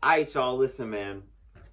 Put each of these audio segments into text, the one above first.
Alright, y'all, listen, man.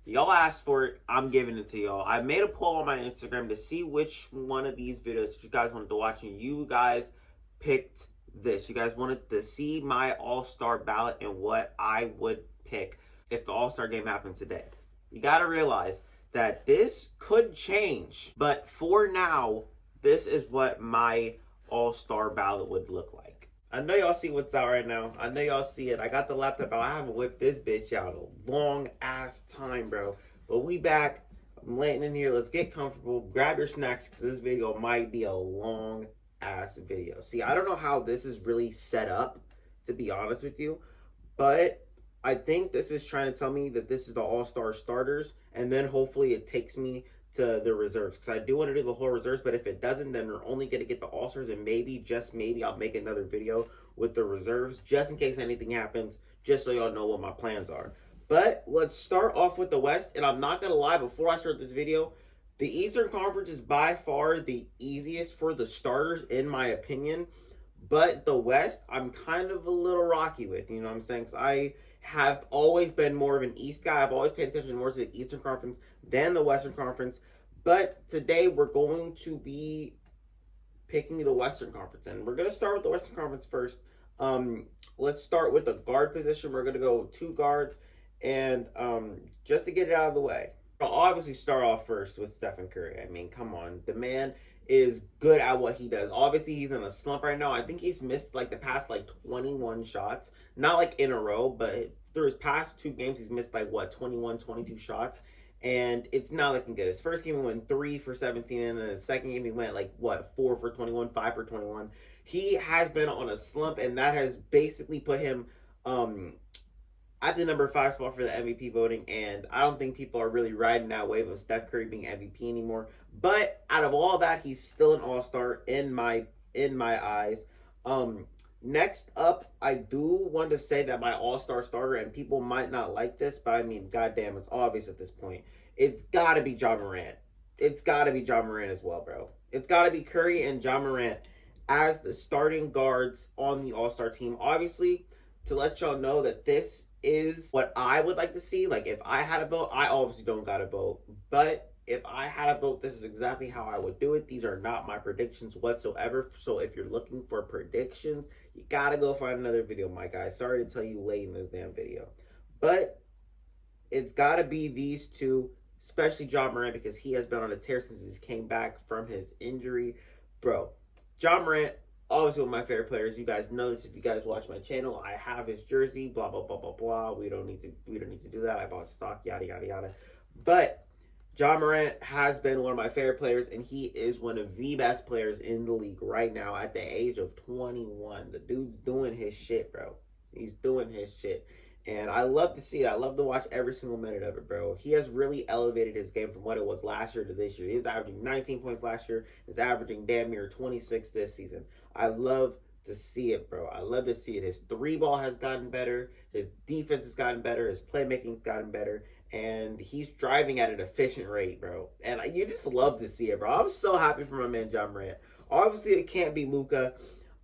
Y'all asked for it. I'm giving it to y'all. I made a poll on my Instagram to see which one of these videos that you guys wanted to watch, and you guys picked this. You guys wanted to see my All-Star ballot and what I would pick if the All-Star game happened today. You gotta realize that this could change, but for now, this is what my All-Star ballot would look like. I know y'all see what's out right now. I know y'all see it. I got the laptop out. I haven't whipped this bitch out a long ass time, bro. But we back. I'm laying in here. Let's get comfortable. Grab your snacks because this video might be a long ass video. See, I don't know how this is really set up, to be honest with you. But I think this is trying to tell me that this is the All-Star starters. And then hopefully it takes me to the reserves, because I do want to do the whole reserves, but if it doesn't, then we're only going to get the All-Stars, and maybe, just maybe, I'll make another video with the reserves, just in case anything happens, just so y'all know what my plans are. But let's start off with the West, and I'm not going to lie, before I start this video, the Eastern Conference is by far the easiest for the starters, in my opinion, but the West, I'm kind of a little rocky with, you know what I'm saying? Because I have always been more of an East guy. I've always paid attention more to the Eastern Conference than the Western Conference. But today we're going to be picking the Western Conference. And we're going to start with the Western Conference first. Let's start with the guard position. We're going to go 2 guards. And just to get it out of the way, I'll obviously start off first with Stephen Curry. I mean, come on. The man is good at what he does. Obviously, he's in a slump right now. I think he's missed like the past 21 shots. Not like in a row, but through his past 2 games, he's missed like what, 21, 22 shots. And it's not looking good. His first game he went 3 for 17, and then the second game he went like what, 4 for 21, 5 for 21. He has been on a slump, and that has basically put him at the number 5 spot for the MVP voting, and I don't think people are really riding that wave of Steph Curry being MVP anymore. But out of all that, he's still an All-Star in my eyes. Next up, I do want to say that my All-Star starter, and people might not like this, but I mean, goddamn, it's obvious at this point. It's got to be Ja Morant. It's got to be Ja Morant as well, bro. It's got to be Curry and Ja Morant as the starting guards on the All-Star team. Obviously, to let y'all know that this is what I would like to see. Like, if I had a vote, I obviously don't got a vote, but if I had a vote, this is exactly how I would do it. These are not my predictions whatsoever. So if you're looking for predictions, you gotta go find another video, my guy. Sorry to tell you late in this damn video. But it's gotta be these two, especially Ja Morant, because he has been on a tear since he came back from his injury. Bro, Ja Morant, obviously one of my favorite players. You guys know this if you guys watch my channel. I have his jersey, blah blah blah blah blah. We don't need to do that. I bought stock, yada yada yada. But Ja Morant has been one of my favorite players, and he is one of the best players in the league right now at the age of 21. The dude's doing his shit, bro. He's doing his shit. And I love to see it. I love to watch every single minute of it, bro. He has really elevated his game from what it was last year to this year. He was averaging 19 points last year. He's averaging damn near 26 this season. I love to see it, bro. I love to see it. His 3-ball has gotten better. His defense has gotten better. His playmaking's gotten better. And he's driving at an efficient rate, bro. And you just love to see it, bro. I'm so happy for my man Ja Morant. Obviously, it can't be Luka.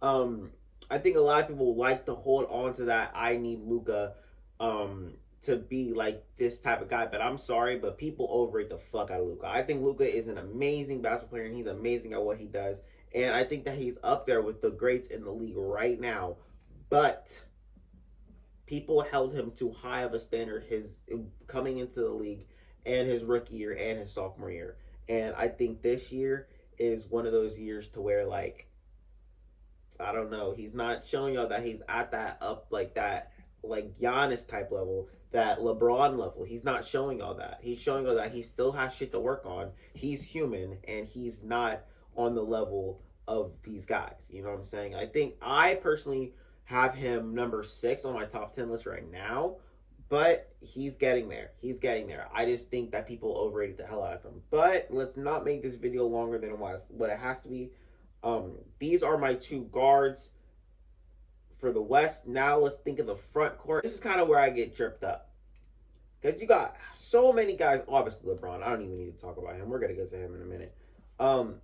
I think a lot of people like to hold on to that I need Luka to be like this type of guy, but I'm sorry, but people overrate the fuck out of Luka. I think Luka is an amazing basketball player, and he's amazing at what he does, and I think that he's up there with the greats in the league right now. But people held him too high of a standard his coming into the league and his rookie year and his sophomore year, and I think this year is one of those years to where, like, I don't know, he's not showing y'all that he's at that up like that, like Giannis type level, that LeBron level. He's not showing all that. He's showing all that he still has shit to work on. He's human, and he's not on the level of these guys. You know what I'm saying? I think I personally have him number 6 on my top 10 list right now, but he's getting there. He's getting there. I just think that people overrated the hell out of him. But let's not make this video longer than what it has to be. These are my 2 guards for the West. Now let's think of the front court. This is kind of where I get tripped up, because you got so many guys. Obviously LeBron, I don't even need to talk about him. We're gonna get to him in a minute. Now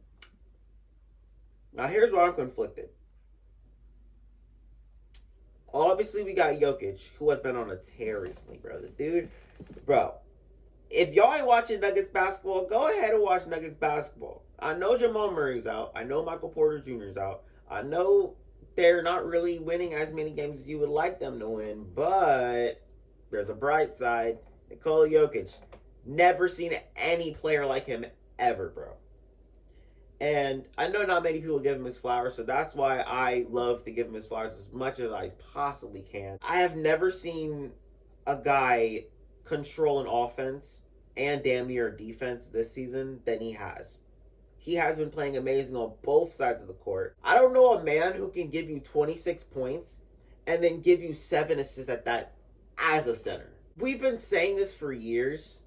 here's where I'm conflicted. Obviously, we got Jokic, who has been on a tear recently, bro. The dude, bro. If y'all ain't watching Nuggets basketball, go ahead and watch Nuggets basketball. I know Jamal Murray's out. I know Michael Porter Jr.'s out. I know they're not really winning as many games as you would like them to win, but there's a bright side. Nicole Jokic. Never seen any player like him ever, bro. And I know not many people give him his flowers, so that's why I love to give him his flowers as much as I possibly can. I have never seen a guy control an offense and damn near defense this season than he has. He has been playing amazing on both sides of the court. I don't know a man who can give you 26 points and then give you 7 assists at that as a center. We've been saying this for years.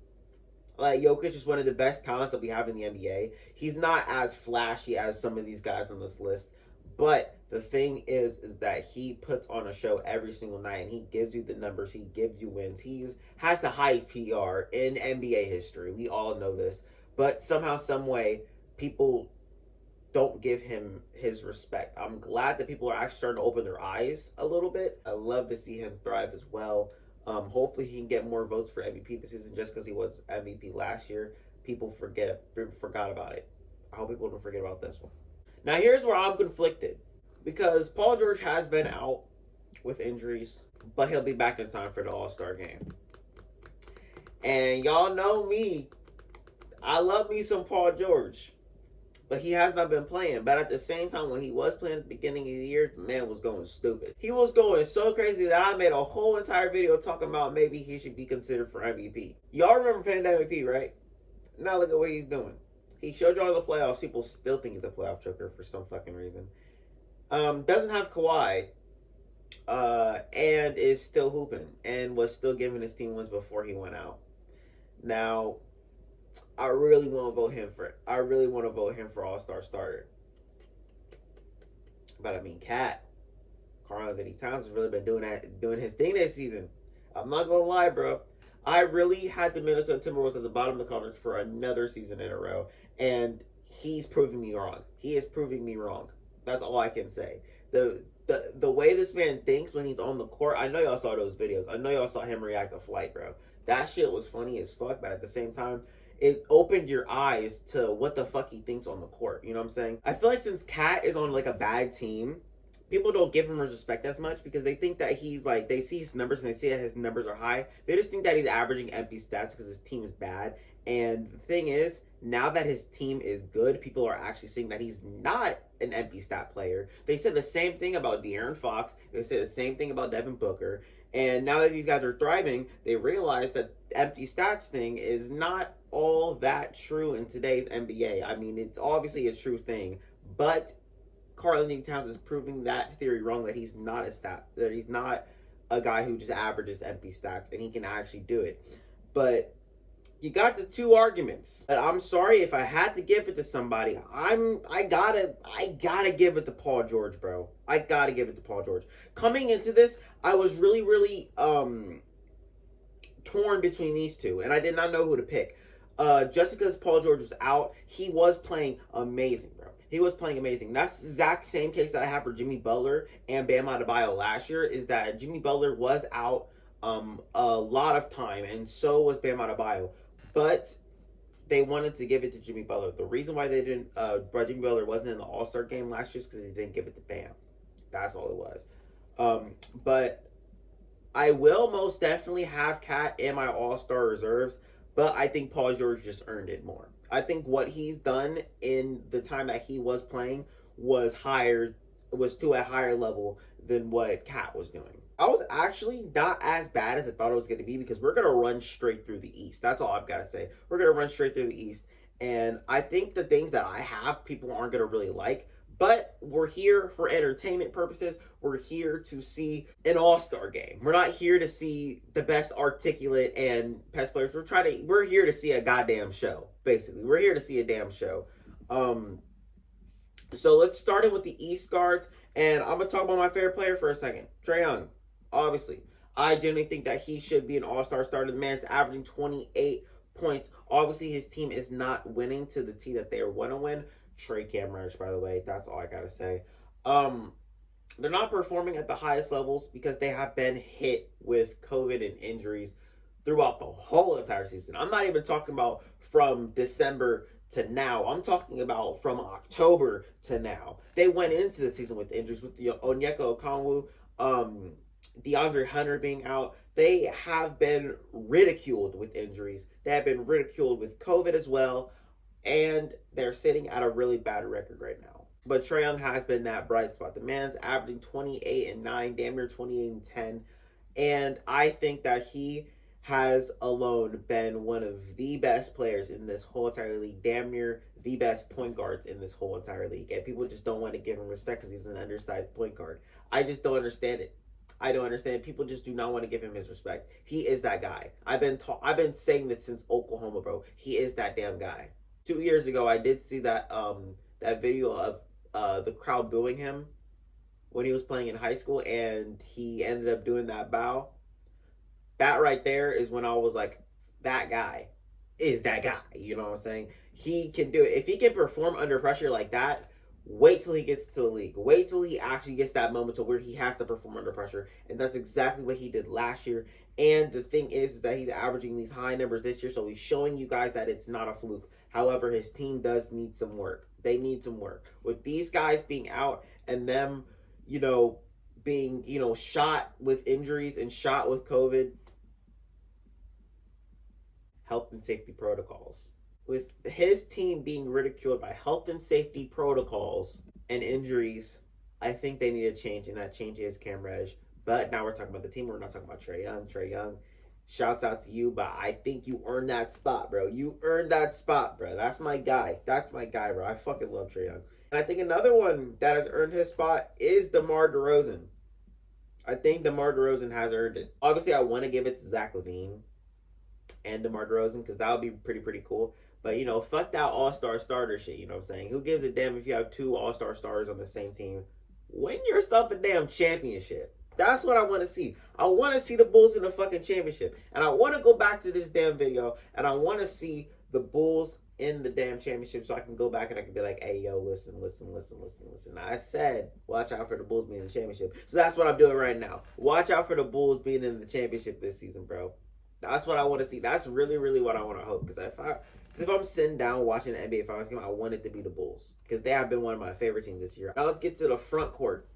Like, Jokic is one of the best talents that we have in the NBA. He's not as flashy as some of these guys on this list, but the thing is that he puts on a show every single night, and he gives you the numbers, he gives you wins. He has the highest PR in NBA history. We all know this, but somehow, some way, people don't give him his respect. I'm glad that people are actually starting to open their eyes a little bit. I love to see him thrive as well. Hopefully he can get more votes for MVP this season just because he was MVP last year. People forgot about it. I hope people don't forget about this one. Now here's where I'm conflicted, because Paul George has been out with injuries, but he'll be back in time for the All Star game. And y'all know me, I love me some Paul George, but he has not been playing. But at the same time, when he was playing at the beginning of the year, the man was going stupid. He was going so crazy that I made a whole entire video talking about maybe he should be considered for MVP. Y'all remember Pandemic P, right? Now look at what he's doing. He showed y'all in the playoffs. People still think he's a playoff choker for some fucking reason. Doesn't have Kawhi, and is still hooping, and was still giving his team wins before he went out. Now, I really want to vote him for All-Star starter. But I mean, Karl-Anthony Towns has really been doing his thing this season. I'm not gonna lie, bro. I really had the Minnesota Timberwolves at the bottom of the conference for another season in a row, and he's proving me wrong. He is proving me wrong. That's all I can say. The way this man thinks when he's on the court, I know y'all saw those videos. I know y'all saw him react to Flight, bro. That shit was funny as fuck, but at the same time, it opened your eyes to what the fuck he thinks on the court. You know what I'm saying? I feel like since Cat is on like a bad team, people don't give him respect as much because they think that he's like, they see his numbers and they see that his numbers are high. They just think that he's averaging empty stats because his team is bad. And the thing is, now that his team is good, people are actually seeing that he's not an empty stat player. They said the same thing about De'Aaron Fox. They said the same thing about Devin Booker. And now that these guys are thriving, they realize that empty stats thing is not all that true in today's NBA. I mean, it's obviously a true thing, but Karl-Anthony Towns is proving that theory wrong, that he's not a guy who just averages empty stats, and he can actually do it. But you got the two arguments. But I'm sorry, if I had to give it to somebody, I gotta give it to Paul George, bro. I gotta give it to Paul George. Coming into this, I was really torn between these two, and I did not know who to pick. Just because Paul George was out, he was playing amazing, bro. He was playing amazing. That's the exact same case that I have for Jimmy Butler and Bam Adebayo last year, is that Jimmy Butler was out a lot of time, and so was Bam Adebayo. But they wanted to give it to Jimmy Butler. The reason why they didn't, Jimmy Butler wasn't in the All-Star game last year is because they didn't give it to Bam. That's all it was. But I will most definitely have Cat in my All-Star reserves, but I think Paul George just earned it more. I think what he's done in the time that he was playing was to a higher level than what Cat was doing. I was actually not as bad as I thought it was going to be, because we're going to run straight through the East. That's all I've got to say. We're going to run straight through the East. And I think the things that I have, people aren't going to really like. But we're here for entertainment purposes. We're here to see an all-star game. We're not here to see the best articulate and best players. We're here to see a goddamn show, basically. We're here to see a damn show. So let's start it with the East guards. And I'm going to talk about my favorite player for a second. Trae Young. Obviously, I genuinely think that he should be an all-star starter. The man's averaging 28 points. Obviously, his team is not winning to the team that they want to win. Trey Cam Reddish, by the way. That's all I got to say. they're not performing at the highest levels because they have been hit with COVID and injuries throughout the whole entire season. I'm not even talking about from December to now. I'm talking about from October to now. They went into the season with injuries with Onyeka Okongwu, DeAndre Hunter being out. They have been ridiculed with injuries. They have been ridiculed with COVID as well, and they're sitting at a really bad record right now. But Trae Young has been that bright spot. The man's averaging 28 and 9, damn near 28 and 10. And I think that he has alone been one of the best players in this whole entire league, damn near the best point guards in this whole entire league. And people just don't want to give him respect because he's an undersized point guard. I just don't understand it. I don't understand. People just do not want to give him his respect. He is that guy. I've been saying this since Oklahoma, bro. He is that damn guy. 2 years ago, I did see that video of the crowd booing him when he was playing in high school, and he ended up doing that bow. That right there is when I was like, that guy is that guy. You know what I'm saying? He can do it. If he can perform under pressure like that, wait till he gets to the league. Wait till he actually gets that moment to where he has to perform under pressure. And that's exactly what he did last year. And the thing is that he's averaging these high numbers this year, so he's showing you guys that it's not a fluke. However, his team does need some work. They need some work. With these guys being out and them, being, shot with injuries and shot with COVID, health and safety protocols. With his team being ridiculed by health and safety protocols and injuries, I think they need a change, and that change is Cam Reddish. But now we're talking about the team. We're not talking about Trae Young. Trae Young, shouts out to you, but I think you earned that spot, bro. You earned that spot, bro. That's my guy. That's my guy, bro. I fucking love Trae Young. And I think another one that has earned his spot is DeMar DeRozan. I think DeMar DeRozan has earned it. Obviously, I want to give it to Zach LaVine and DeMar DeRozan because that would be pretty cool. But, fuck that all-star starter shit, you know what I'm saying? Who gives a damn if you have two all-star starters on the same team? Win yourself a damn championship. That's what I want to see. I want to see the Bulls in the fucking championship. And I want to go back to this damn video, and I want to see the Bulls in the damn championship so I can go back and I can be like, hey, yo, listen. I said, watch out for the Bulls being in the championship. So that's what I'm doing right now. Watch out for the Bulls being in the championship this season, bro. That's what I want to see. That's really what I want to hope. Because if I'm sitting down watching the NBA Finals game, I want it to be the Bulls. Because they have been one of my favorite teams this year. Now let's get to the front court.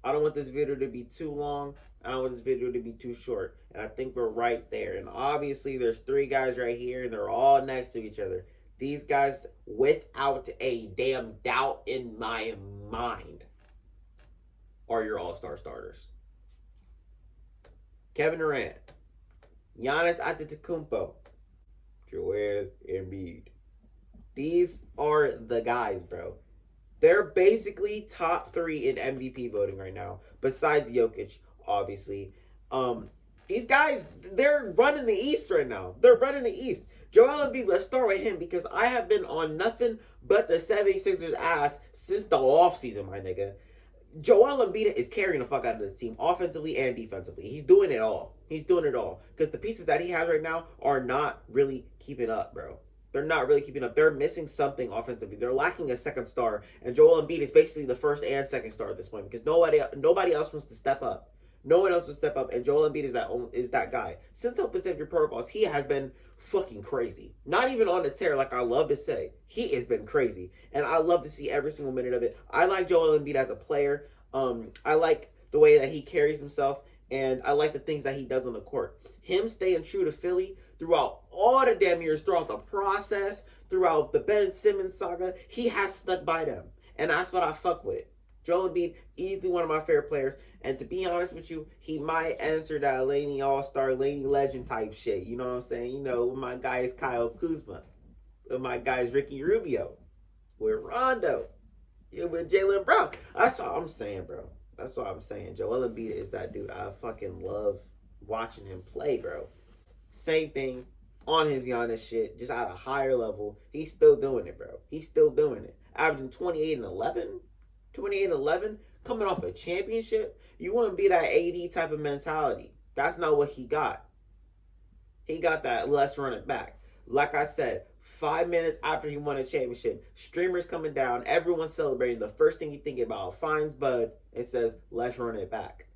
I don't want this video to be too long. I don't want this video to be too short. And I think we're right there. And obviously there's three guys right here, and they're all next to each other. These guys, without a damn doubt in my mind, are your all-star starters. Kevin Durant, Giannis Antetokounmpo, Joel Embiid. These are the guys, bro. They're basically top three in MVP voting right now, besides Jokic, obviously. These guys, they're running the East right now. They're running the East. Joel Embiid, let's start with him because I have been on nothing but the 76ers ass since the offseason, my nigga. Joel Embiid is carrying the fuck out of this team, offensively and defensively. He's doing it all. He's doing it all. Because the pieces that he has right now are not really keeping up, bro. They're not really keeping up. They're missing something offensively. They're lacking a second star. And Joel Embiid is basically the first and second star at this point because nobody else wants to step up. No one else will step up, and Joel Embiid is that guy. Since Health and Safety Protocols, he has been fucking crazy. Not even on the tear, like I love to say. He has been crazy, and I love to see every single minute of it. I like Joel Embiid as a player. I like the way that he carries himself, and I like the things that he does on the court. Him staying true to Philly throughout all the damn years, throughout the process, throughout the Ben Simmons saga, he has stuck by them, and that's what I fuck with. Joel Embiid, easily one of my favorite players. And to be honest with you, he might answer that Laney All-Star, Laney Legend type shit. You know what I'm saying? My guy is Kyle Kuzma. My guy is Ricky Rubio. With Rondo. With Jaylen Brown. That's what I'm saying, bro. That's what I'm saying. Joel Embiid is that dude. I fucking love watching him play, bro. Same thing on his Giannis shit. Just at a higher level. He's still doing it, bro. He's still doing it. Averaging 28 and 11. 28 and 11. Coming off a championship. You wouldn't be that AD type of mentality. That's not what he got. He got that let's run it back. Like I said, 5 minutes after he won a championship, streamers coming down, everyone's celebrating. The first thing you think about, finds Bud and says, let's run it back.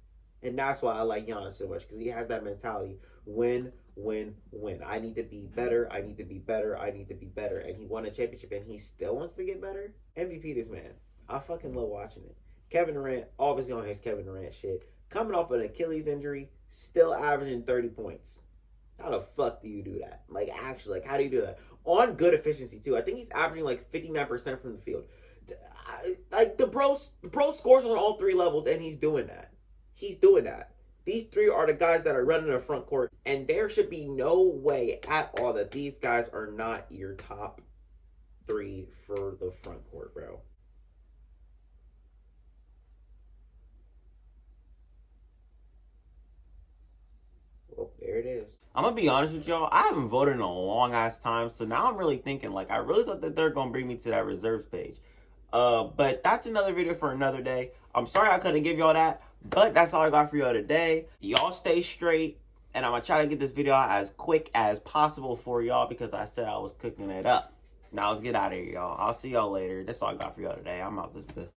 And that's why I like Giannis so much, because he has that mentality. Win, win, win. I need to be better. I need to be better. I need to be better. And he won a championship and he still wants to get better. MVP this man. I fucking love watching it. Kevin Durant, obviously on his Kevin Durant shit. Coming off an Achilles injury, still averaging 30 points. How the fuck do you do that? Like, actually, like, how do you do that? On good efficiency, too. I think he's averaging, like, 59% from the field. Like, the bro scores on all three levels, and he's doing that. He's doing that. These three are the guys that are running the front court, and there should be no way at all that these guys are not your top three for the front court, bro. Well, there it is. I'm gonna be honest with y'all. I haven't voted in a long ass time, so now I'm really thinking, like, I really thought that they're gonna bring me to that reserves page. But that's another video for another day. I'm sorry I couldn't give y'all that, but that's all I got for y'all today. Y'all stay straight, and I'm gonna try to get this video out as quick as possible for y'all because I said I was cooking it up. Now let's get out of here, y'all. I'll see y'all later. That's all I got for y'all today. I'm out this bit.